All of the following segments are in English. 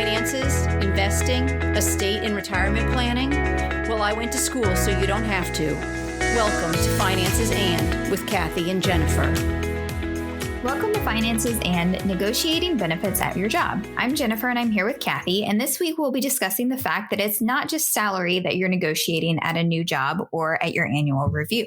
finances, investing, estate and retirement planning? Well, I went to school so you don't have to. Welcome to Finances and with Kathy and Jennifer. Welcome to Finances and Negotiating Benefits at Your Job. I'm Jennifer and I'm here with Kathy, and this week we'll be discussing the fact that it's not just salary that you're negotiating at a new job or at your annual review.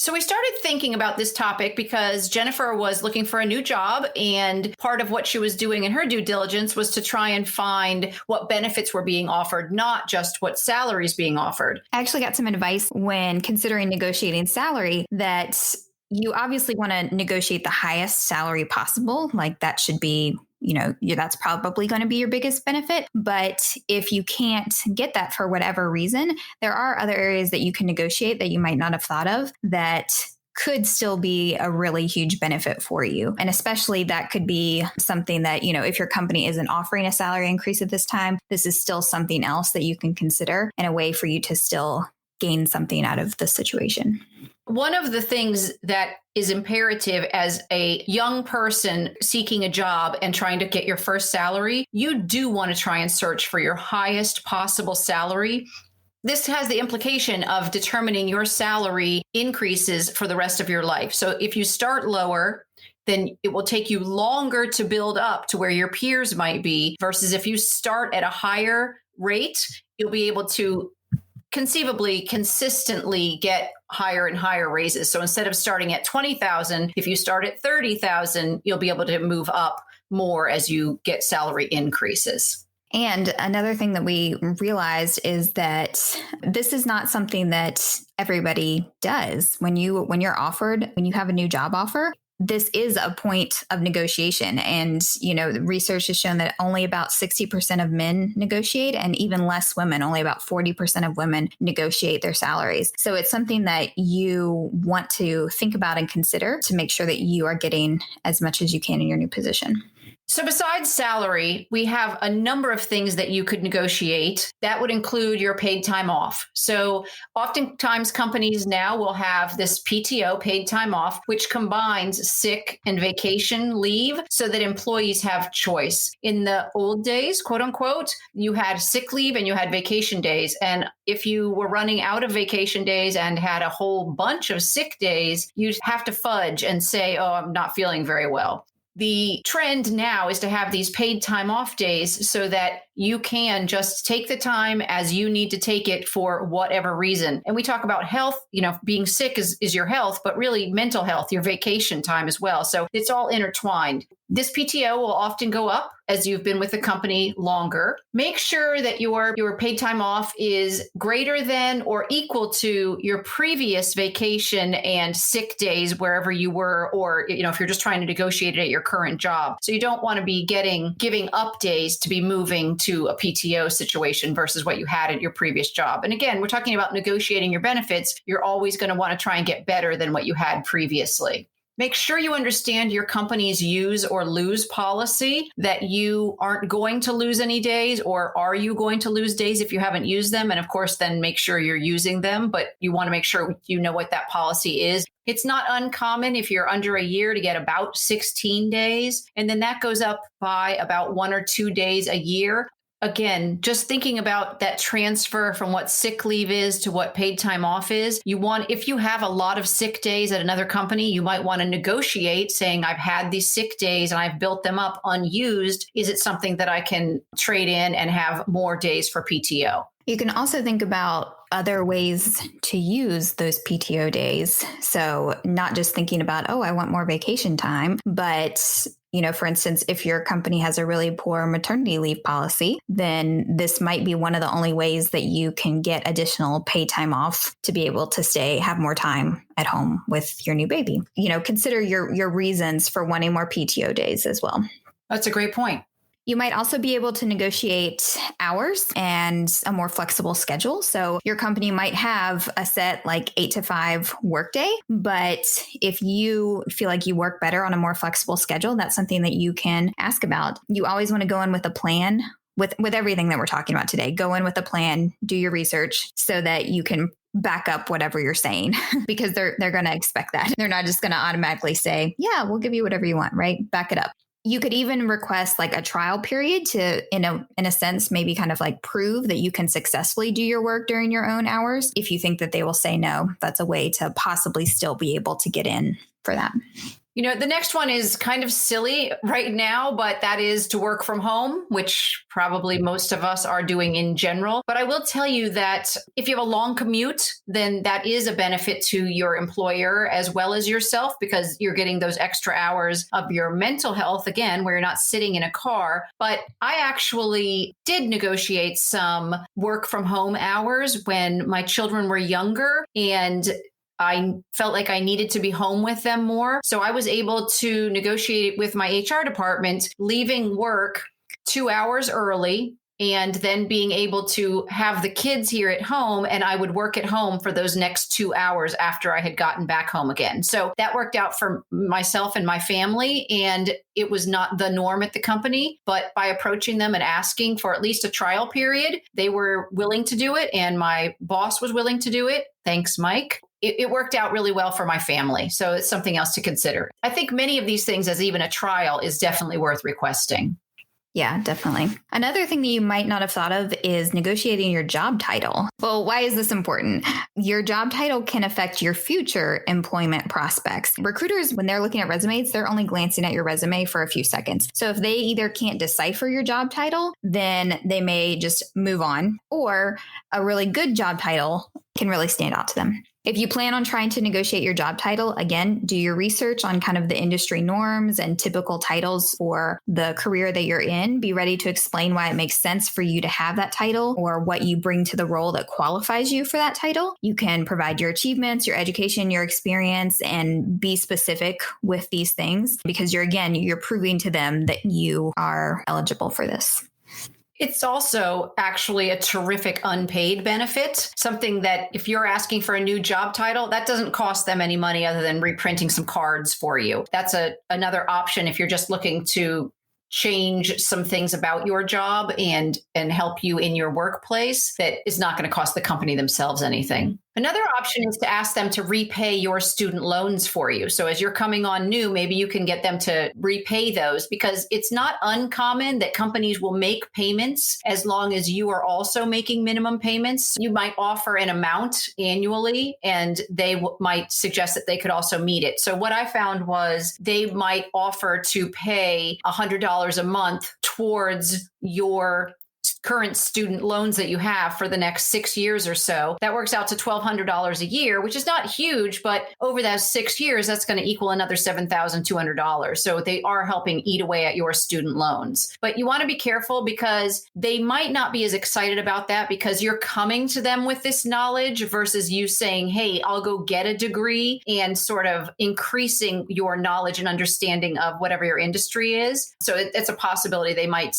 So we started thinking about this topic because Jennifer was looking for a new job, and part of what she was doing in her due diligence was to try and find what benefits were being offered, not just what salary is being offered. I actually got some advice when considering negotiating salary that you obviously want to negotiate the highest salary possible. Like that should be, that's probably going to be your biggest benefit. But if you can't get that for whatever reason, there are other areas that you can negotiate that you might not have thought of that could still be a really huge benefit for you. And especially that could be something that, if your company isn't offering a salary increase at this time, this is still something else that you can consider and a way for you to still gain something out of the situation. One of the things that is imperative as a young person seeking a job and trying to get your first salary, you do want to try and search for your highest possible salary. This has the implication of determining your salary increases for the rest of your life. So if you start lower, then it will take you longer to build up to where your peers might be, versus if you start at a higher rate, you'll be able to conceivably consistently get higher and higher raises. So instead of starting at 20,000, if you start at 30,000, you'll be able to move up more as you get salary increases. And another thing that we realized is that this is not something that everybody does. When you have a new job offer, this is a point of negotiation. And, the research has shown that only about 60% of men negotiate, and even less women, only about 40% of women negotiate their salaries. So it's something that you want to think about and consider to make sure that you are getting as much as you can in your new position. So besides salary, we have a number of things that you could negotiate. That would include your paid time off. So oftentimes companies now will have this PTO, paid time off, which combines sick and vacation leave so that employees have choice. In the old days, quote unquote, you had sick leave and you had vacation days. And if you were running out of vacation days and had a whole bunch of sick days, you'd have to fudge and say, oh, I'm not feeling very well. The trend now is to have these paid time off days so that you can just take the time as you need to take it for whatever reason. And we talk about health, being sick is your health, but really mental health, your vacation time as well. So it's all intertwined. This PTO will often go up as you've been with the company longer. Make sure that your paid time off is greater than or equal to your previous vacation and sick days wherever you were, or if you're just trying to negotiate it at your current job. So you don't want to be giving up days to be moving to a PTO situation versus what you had at your previous job. And again, we're talking about negotiating your benefits. You're always going to want to try and get better than what you had previously. Make sure you understand your company's use or lose policy, that you aren't going to lose any days, or are you going to lose days if you haven't used them? And of course, then make sure you're using them, but you want to make sure you know what that policy is. It's not uncommon if you're under a year to get about 16 days, and then that goes up by about 1 or 2 days a year. Again, just thinking about that transfer from what sick leave is to what paid time off is. If you have a lot of sick days at another company, you might want to negotiate saying, I've had these sick days and I've built them up unused. Is it something that I can trade in and have more days for PTO? You can also think about other ways to use those PTO days. So not just thinking about, I want more vacation time, but for instance, if your company has a really poor maternity leave policy, then this might be one of the only ways that you can get additional paid time off to be able to have more time at home with your new baby. Consider your reasons for wanting more PTO days as well. That's a great point. You might also be able to negotiate hours and a more flexible schedule. So your company might have a set 8 to 5 workday, but if you feel like you work better on a more flexible schedule, that's something that you can ask about. You always want to go in with a plan with everything that we're talking about today. Go in with a plan, do your research so that you can back up whatever you're saying, because they're going to expect that. They're not just going to automatically say, yeah, we'll give you whatever you want, right? Back it up. You could even request like a trial period to, in a sense, maybe kind of like prove that you can successfully do your work during your own hours. If you think that they will say no, that's a way to possibly still be able to get in for that. The next one is kind of silly right now, but that is to work from home, which probably most of us are doing in general. But I will tell you that if you have a long commute, then that is a benefit to your employer as well as yourself, because you're getting those extra hours of your mental health, again, where you're not sitting in a car. But I actually did negotiate some work from home hours when my children were younger, and I felt like I needed to be home with them more. So I was able to negotiate with my HR department, leaving work 2 hours early and then being able to have the kids here at home. And I would work at home for those next 2 hours after I had gotten back home again. So that worked out for myself and my family. And it was not the norm at the company, but by approaching them and asking for at least a trial period, they were willing to do it. And my boss was willing to do it. Thanks, Mike. It worked out really well for my family. So it's something else to consider. I think many of these things, as even a trial, is definitely worth requesting. Yeah, definitely. Another thing that you might not have thought of is negotiating your job title. Well, why is this important? Your job title can affect your future employment prospects. Recruiters, when they're looking at resumes, they're only glancing at your resume for a few seconds. So if they either can't decipher your job title, then they may just move on, or a really good job title can really stand out to them. If you plan on trying to negotiate your job title, again, do your research on kind of the industry norms and typical titles for the career that you're in. Be ready to explain why it makes sense for you to have that title or what you bring to the role that qualifies you for that title. You can provide your achievements, your education, your experience, and be specific with these things because you're proving to them that you are eligible for this. It's also actually a terrific unpaid benefit, something that if you're asking for a new job title, that doesn't cost them any money other than reprinting some cards for you. That's another option if you're just looking to change some things about your job and help you in your workplace that is not going to cost the company themselves anything. Another option is to ask them to repay your student loans for you. So as you're coming on new, maybe you can get them to repay those because it's not uncommon that companies will make payments as long as you are also making minimum payments. You might offer an amount annually and they might suggest that they could also meet it. So what I found was they might offer to pay $100 a month towards your current student loans that you have for the next 6 years or so. That works out to $1,200 a year, which is not huge, but over those 6 years, that's going to equal another $7,200. So they are helping eat away at your student loans. But you want to be careful because they might not be as excited about that because you're coming to them with this knowledge versus you saying, hey, I'll go get a degree and sort of increasing your knowledge and understanding of whatever your industry is. So it's a possibility they might,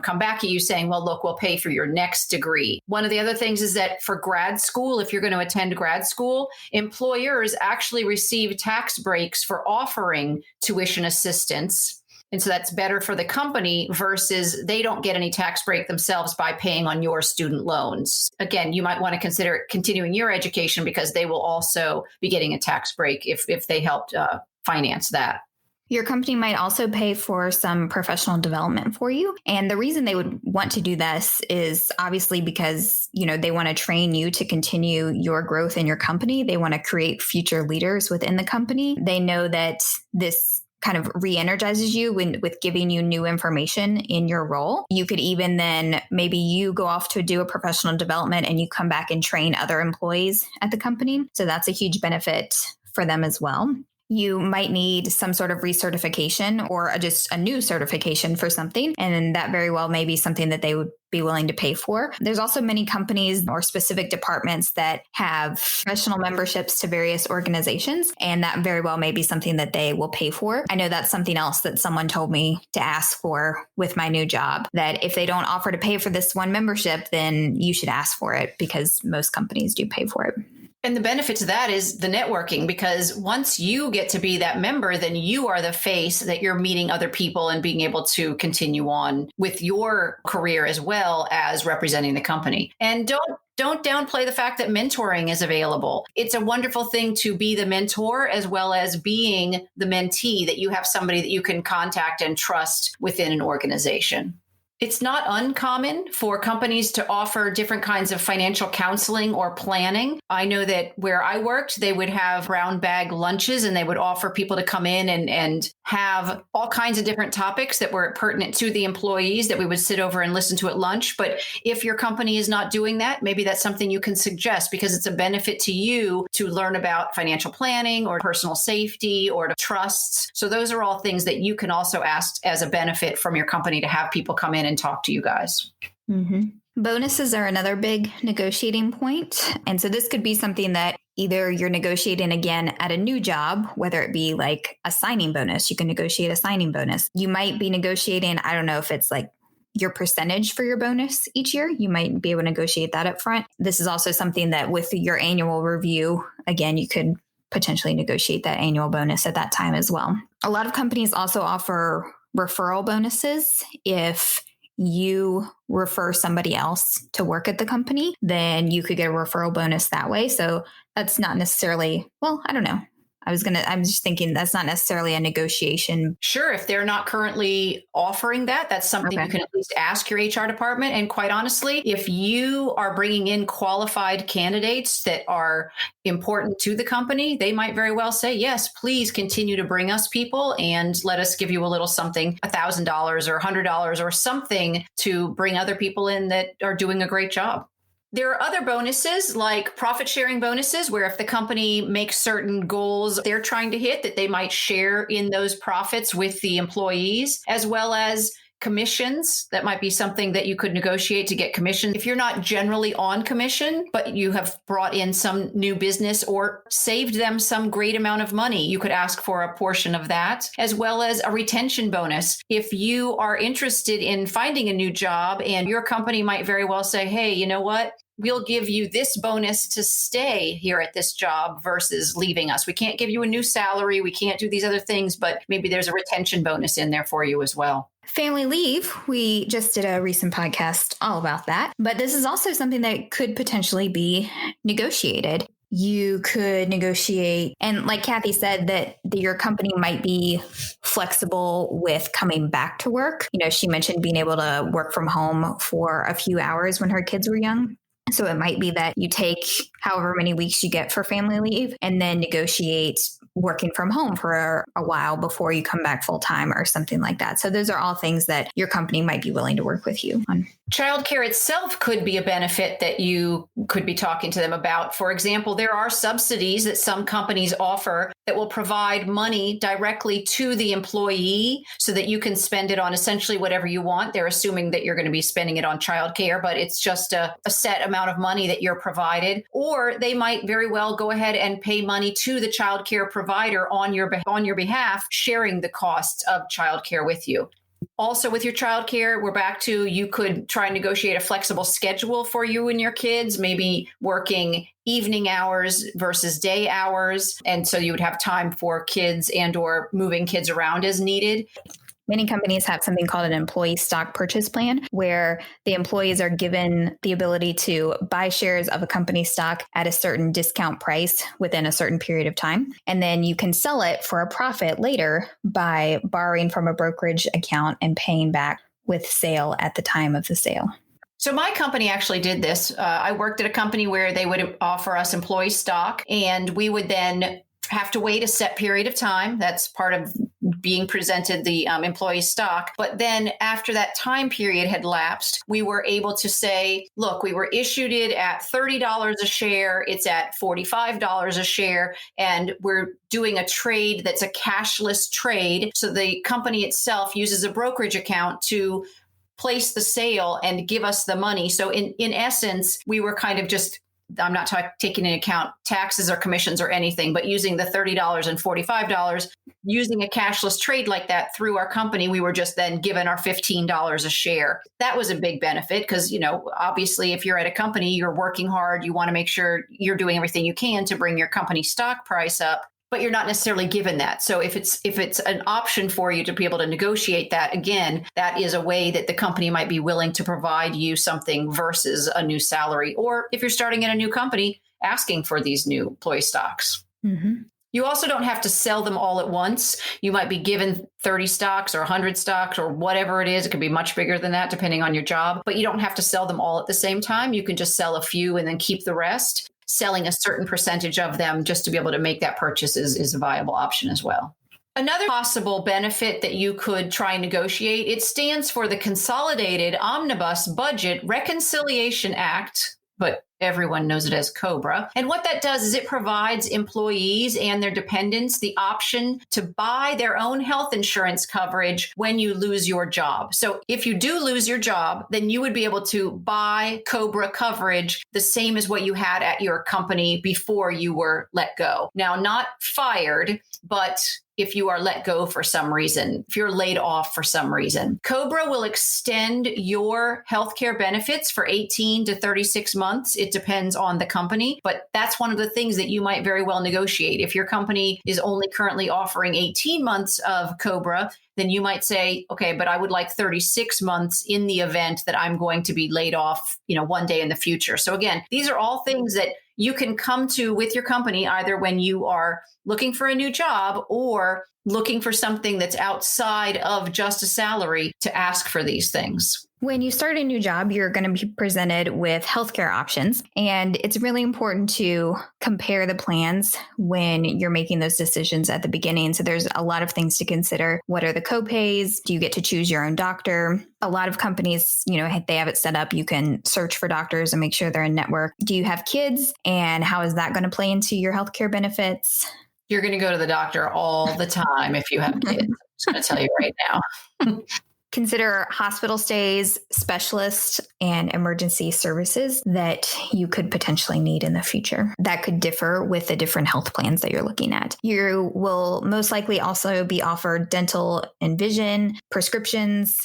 come back at you saying, well, look, we'll pay for your next degree. One of the other things is that for grad school, if you're going to attend grad school, employers actually receive tax breaks for offering tuition assistance. And so that's better for the company versus they don't get any tax break themselves by paying on your student loans. Again, you might want to consider continuing your education because they will also be getting a tax break if they helped finance that. Your company might also pay for some professional development for you. And the reason they would want to do this is obviously because, they want to train you to continue your growth in your company. They want to create future leaders within the company. They know that this kind of re-energizes you with giving you new information in your role. You could even then maybe you go off to do a professional development and you come back and train other employees at the company. So that's a huge benefit for them as well. You might need some sort of recertification or just a new certification for something. And that very well may be something that they would be willing to pay for. There's also many companies or specific departments that have professional memberships to various organizations. And that very well may be something that they will pay for. I know that's something else that someone told me to ask for with my new job, that if they don't offer to pay for this one membership, then you should ask for it because most companies do pay for it. And the benefit to that is the networking, because once you get to be that member, then you are the face that you're meeting other people and being able to continue on with your career as well as representing the company. And don't downplay the fact that mentoring is available. It's a wonderful thing to be the mentor as well as being the mentee, that you have somebody that you can contact and trust within an organization. It's not uncommon for companies to offer different kinds of financial counseling or planning. I know that where I worked, they would have brown bag lunches and they would offer people to come in and have all kinds of different topics that were pertinent to the employees that we would sit over and listen to at lunch. But if your company is not doing that, maybe that's something you can suggest, because it's a benefit to you to learn about financial planning or personal safety or trusts. So those are all things that you can also ask as a benefit from your company to have people come in and talk to you guys. Mm-hmm. Bonuses are another big negotiating point. And so this could be something that either you're negotiating again at a new job, whether it be like a signing bonus, you can negotiate a signing bonus. You might be negotiating, I don't know if it's like your percentage for your bonus each year. You might be able to negotiate that up front. This is also something that with your annual review, again, you could potentially negotiate that annual bonus at that time as well. A lot of companies also offer referral bonuses. If you refer somebody else to work at the company, then you could get a referral bonus that way. So that's not necessarily, well, I don't know. I'm just thinking that's not necessarily a negotiation. Sure. If they're not currently offering that, that's something you can at least ask your HR department. And quite honestly, if you are bringing in qualified candidates that are important to the company, they might very well say, yes, please continue to bring us people and let us give you a little something, $1,000 or $100 or something to bring other people in that are doing a great job. There are other bonuses like profit sharing bonuses, where if the company makes certain goals they're trying to hit, that they might share in those profits with the employees, as well as commissions. That might be something that you could negotiate to get commission. If you're not generally on commission, but you have brought in some new business or saved them some great amount of money, you could ask for a portion of that, as well as a retention bonus. If you are interested in finding a new job and your company might very well say, hey, you know what? We'll give you this bonus to stay here at this job versus leaving us. We can't give you a new salary. We can't do these other things, but maybe there's a retention bonus in there for you as well. Family leave. We just did a recent podcast all about that, but this is also something that could potentially be negotiated. You could negotiate, and like Kathy said, that your company might be flexible with coming back to work. You know, she mentioned being able to work from home for a few hours when her kids were young. So it might be that you take however many weeks you get for family leave and then negotiate working from home for a while before you come back full time or something like that. So those are all things that your company might be willing to work with you on. Childcare itself could be a benefit that you could be talking to them about. For example, there are subsidies that some companies offer that will provide money directly to the employee so that you can spend it on essentially whatever you want. They're assuming that you're going to be spending it on childcare, but it's just a set amount of money that you're provided. Or they might very well go ahead and pay money to the childcare provider on your behalf, sharing the costs of childcare with you. Also, with your childcare, we're back to you could try and negotiate a flexible schedule for you and your kids, maybe working evening hours versus day hours. And so you would have time for kids and or moving kids around as needed. Many companies have something called an employee stock purchase plan, where the employees are given the ability to buy shares of a company stock at a certain discount price within a certain period of time. And then you can sell it for a profit later by borrowing from a brokerage account and paying back with sale at the time of the sale. So my company actually did this. I worked at a company where they would offer us employee stock, and we would then have to wait a set period of time. That's part of being presented the employee stock. But then after that time period had lapsed, we were able to say, look, we were issued it at $30 a share. It's at $45 a share. And we're doing a trade that's a cashless trade. So the company itself uses a brokerage account to place the sale and give us the money. So in essence, we were kind of just I'm not taking into account taxes or commissions or anything, but using the $30 and $45, using a cashless trade like that through our company, we were just then given our $15 a share. That was a big benefit because, obviously if you're at a company, you're working hard, you want to make sure you're doing everything you can to bring your company stock price up, but you're not necessarily given that. So if it's an option for you to be able to negotiate that, again, that is a way that the company might be willing to provide you something versus a new salary. Or if you're starting in a new company, asking for these new employee stocks. Mm-hmm. You also don't have to sell them all at once. You might be given 30 stocks or 100 stocks or whatever it is. It could be much bigger than that depending on your job, but you don't have to sell them all at the same time. You can just sell a few and then keep the rest. Selling a certain percentage of them just to be able to make that purchase is a viable option as well. Another possible benefit that you could try and negotiate, it stands for the Consolidated Omnibus Budget Reconciliation Act, but everyone knows it as COBRA. And what that does is it provides employees and their dependents the option to buy their own health insurance coverage when you lose your job. So if you do lose your job, then you would be able to buy COBRA coverage the same as what you had at your company before you were let go. Now, not fired, but if you are let go for some reason, if you're laid off for some reason. COBRA will extend your healthcare benefits for 18 to 36 months. It depends on the company, but that's one of the things that you might very well negotiate. If your company is only currently offering 18 months of COBRA, then you might say, okay, but I would like 36 months in the event that I'm going to be laid off, one day in the future. So again, these are all things that you can come to with your company, either when you are looking for a new job or looking for something that's outside of just a salary to ask for these things. When you start a new job, you're going to be presented with healthcare options, and it's really important to compare the plans when you're making those decisions at the beginning. So there's a lot of things to consider. What are the copays? Do you get to choose your own doctor? A lot of companies, they have it set up. You can search for doctors and make sure they're in network. Do you have kids? And how is that going to play into your healthcare benefits? You're going to go to the doctor all the time if you have kids. I'm just going to tell you right now. Consider hospital stays, specialists, and emergency services that you could potentially need in the future. That could differ with the different health plans that you're looking at. You will most likely also be offered dental and vision, prescriptions,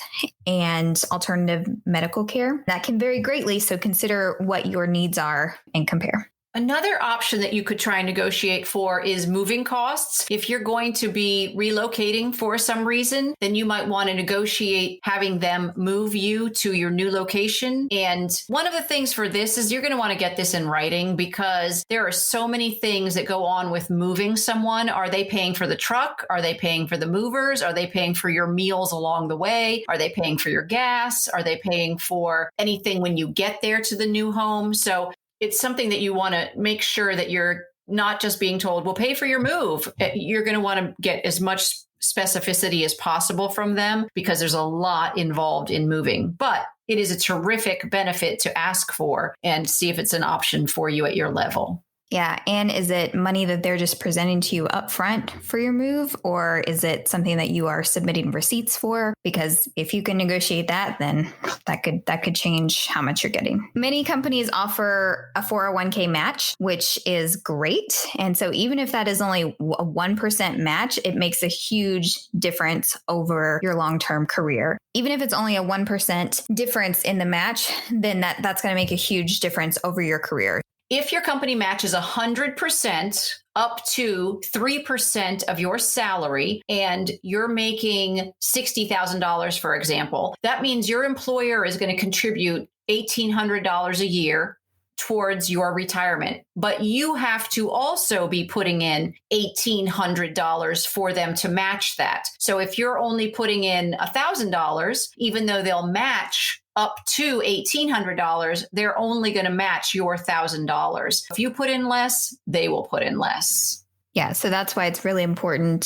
and alternative medical care. That can vary greatly, so consider what your needs are and compare. Another option that you could try and negotiate for is moving costs. If you're going to be relocating for some reason, then you might want to negotiate having them move you to your new location. And one of the things for this is you're going to want to get this in writing because there are so many things that go on with moving someone. Are they paying for the truck? Are they paying for the movers? Are they paying for your meals along the way? Are they paying for your gas? Are they paying for anything when you get there to the new home? So it's something that you want to make sure that you're not just being told, we'll pay for your move. You're going to want to get as much specificity as possible from them because there's a lot involved in moving. But it is a terrific benefit to ask for and see if it's an option for you at your level. Yeah. And is it money that they're just presenting to you up front for your move, or is it something that you are submitting receipts for? Because if you can negotiate that, then that could change how much you're getting. Many companies offer a 401k match, which is great. And so even if that is only a 1% match, it makes a huge difference over your long-term career. Even if it's only a 1% difference in the match, then that's going to make a huge difference over your career. If your company matches 100% up to 3% of your salary and you're making $60,000, for example, that means your employer is going to contribute $1,800 a year towards your retirement. But you have to also be putting in $1,800 for them to match that. So if you're only putting in $1,000, even though they'll match up to $1,800, they're only going to match your $1,000. If you put in less, they will put in less. Yeah. So that's why it's really important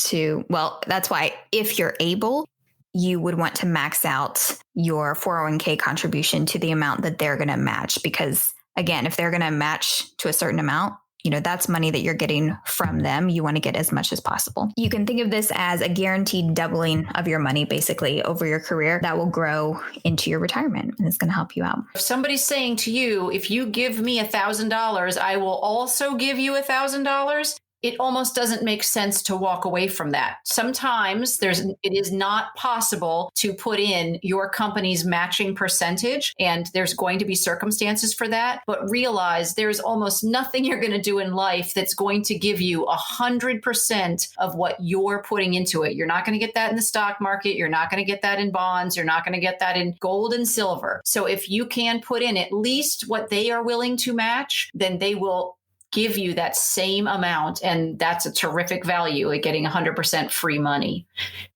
that's why if you're able, you would want to max out your 401k contribution to the amount that they're going to match. Because again, if they're going to match to a certain amount, that's money that you're getting from them. You want to get as much as possible. You can think of this as a guaranteed doubling of your money basically over your career that will grow into your retirement, and it's going to help you out. If somebody's saying to you, if you give me $1,000, I will also give you $1,000. It almost doesn't make sense to walk away from that. Sometimes it is not possible to put in your company's matching percentage, and there's going to be circumstances for that. But realize there's almost nothing you're going to do in life that's going to give you 100% of what you're putting into it. You're not going to get that in the stock market. You're not going to get that in bonds. You're not going to get that in gold and silver. So if you can put in at least what they are willing to match, then they will give you that same amount. And that's a terrific value at getting 100% free money.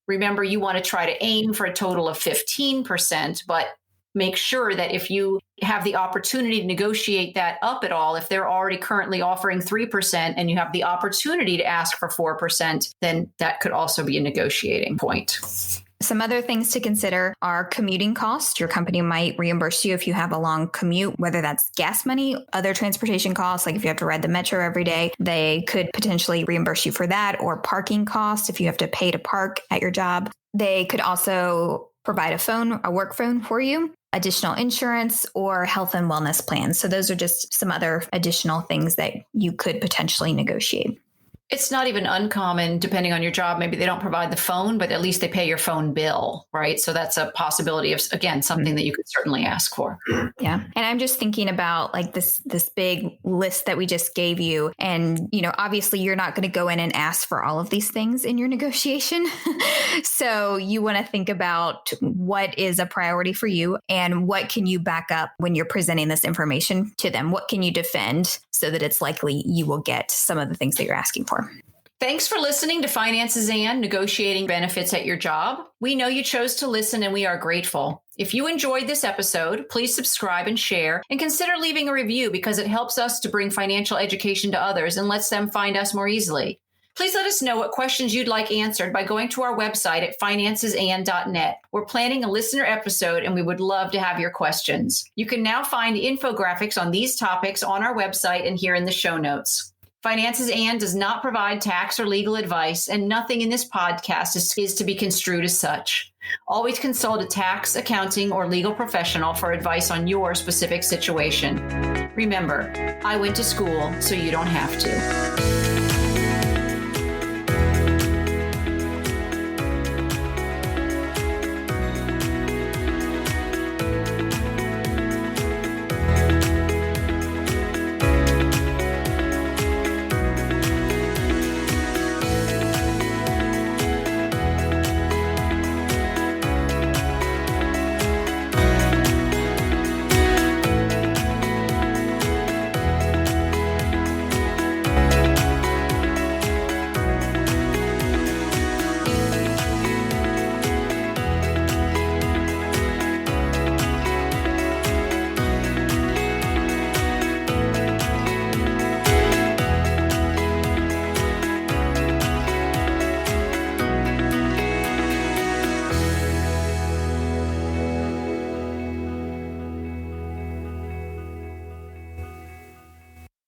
Remember, you want to try to aim for a total of 15%, but make sure that if you have the opportunity to negotiate that up at all, if they're already currently offering 3% and you have the opportunity to ask for 4%, then that could also be a negotiating point. Some other things to consider are commuting costs. Your company might reimburse you if you have a long commute, whether that's gas money, other transportation costs, like if you have to ride the metro every day, they could potentially reimburse you for that, or parking costs if you have to pay to park at your job. They could also provide a work phone for you, additional insurance, or health and wellness plans. So those are just some other additional things that you could potentially negotiate. It's not even uncommon, depending on your job. Maybe they don't provide the phone, but at least they pay your phone bill, right? So that's a possibility of, again, something that you could certainly ask for. Yeah. And I'm just thinking about like this big list that we just gave you. And, obviously you're not going to go in and ask for all of these things in your negotiation. So you want to think about what is a priority for you and what can you back up when you're presenting this information to them? What can you defend so that it's likely you will get some of the things that you're asking for? Thanks for listening to Finances and Negotiating Benefits at Your Job. We know you chose to listen and we are grateful. If you enjoyed this episode, please subscribe and share, and consider leaving a review because it helps us to bring financial education to others and lets them find us more easily. Please let us know what questions you'd like answered by going to our website at financesand.net. We're planning a listener episode and we would love to have your questions. You can now find infographics on these topics on our website and here in the show notes. Finances and does not provide tax or legal advice, and nothing in this podcast is to be construed as such. Always consult a tax, accounting, or legal professional for advice on your specific situation. Remember, I went to school so you don't have to.